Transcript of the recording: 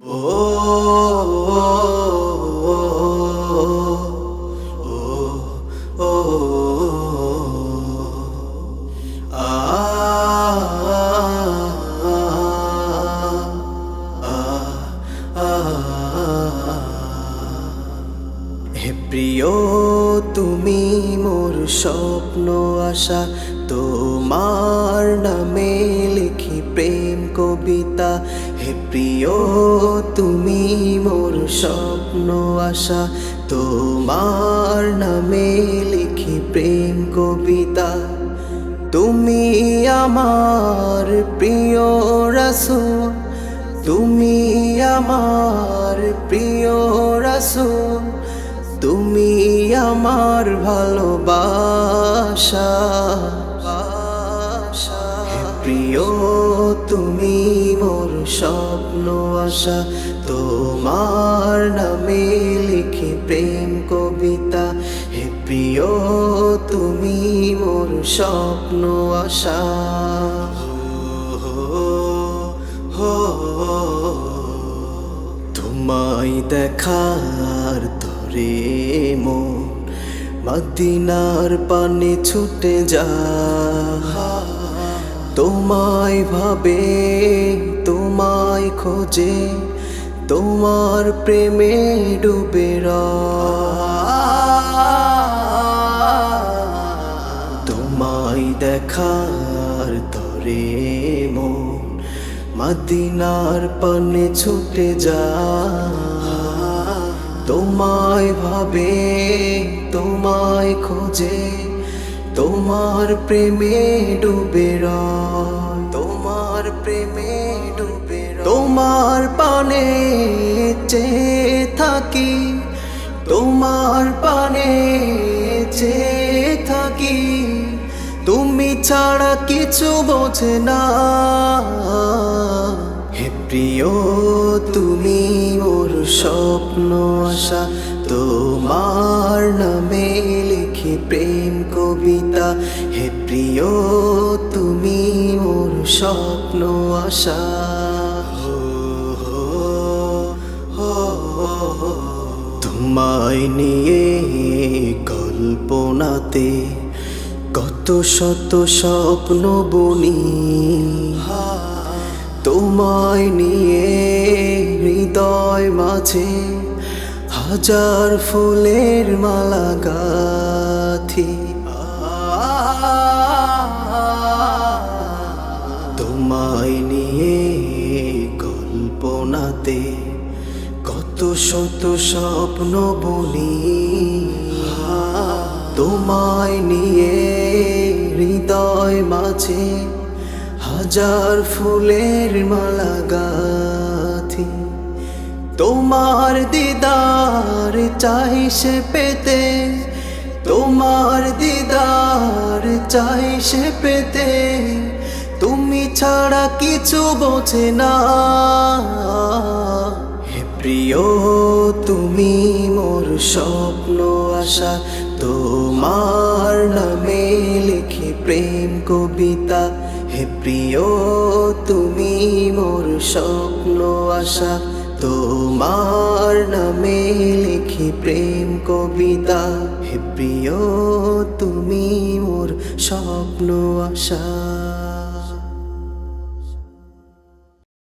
হে প্রিয় তুমি মোর স্বপ্ন আশা, তোমার নামে লিখি প্রেম কবিতা। হে প্রিয় তুমি মোর স্বপ্ন আশা, তোমার নামে লিখি প্রেম কবিতা। তুমি আমার প্রিয় রাসূল, তুমি আমার প্রিয় রাসূল, তুমি আমার ভালোবাসা। হে প্রিয় তুমি মোর স্বপ্ন আশা, তোমার নামে লিখি প্রেম কবিতা। হে প্রিয় তুমি মোর স্বপ্ন আশা। তোমায় দেখার তরে মন মদিনার পানে ছুটে যায়। তোমায় ভাবে, তোমায় খোঁজে, তোমার প্রেমে ডুবে তোমায় দেখার তরে মন মদিনার পানে ছুটে যায়। তোমায় ভাবে, তোমায় খোঁজে, তোমার প্রেমে ডুবে তোমার প্রেমে ডুবে তোমার পানে চেয়ে থাকি, তোমার পানে চেয়ে থাকি। তুমি ছাড়া কিছু বোঝে না। হে প্রিয় তুমি মোর স্বপ্ন আশা, তোমার নামে লিখি প্রেম কবিতা। হে প্রিয় তুমি মোর স্বপ্ন আশা। তোমায় নিয়ে কল্পনাতে কত শত স্বপ্ন বুনি, তোমায় নিয়ে হৃদয় মাঝে হাজার ফুলের মালা গাথি। তোমায় নিয়ে কল্পনাতে কত শত স্বপ্ন বুনি, তোমায় নিয়ে হৃদয় মাঝে হাজার ফুলের মালা গাথি। তোমার দিদার চাই সে পেতে, তোমার দিদার চাই সে পেতে। তুমি ছাড়া কিছু বোঝে না। হে প্রিয় তুমি মোর স্বপ্ন আশা, তোমার নামে লিখি প্রেম কবিতা। হে প্রিয় তুমি মোর স্বপ্ন আশা, তোমার নামে লিখি প্রেম কবিতা। হে প্রিয় তুমি মোর স্বপ্ন আশা।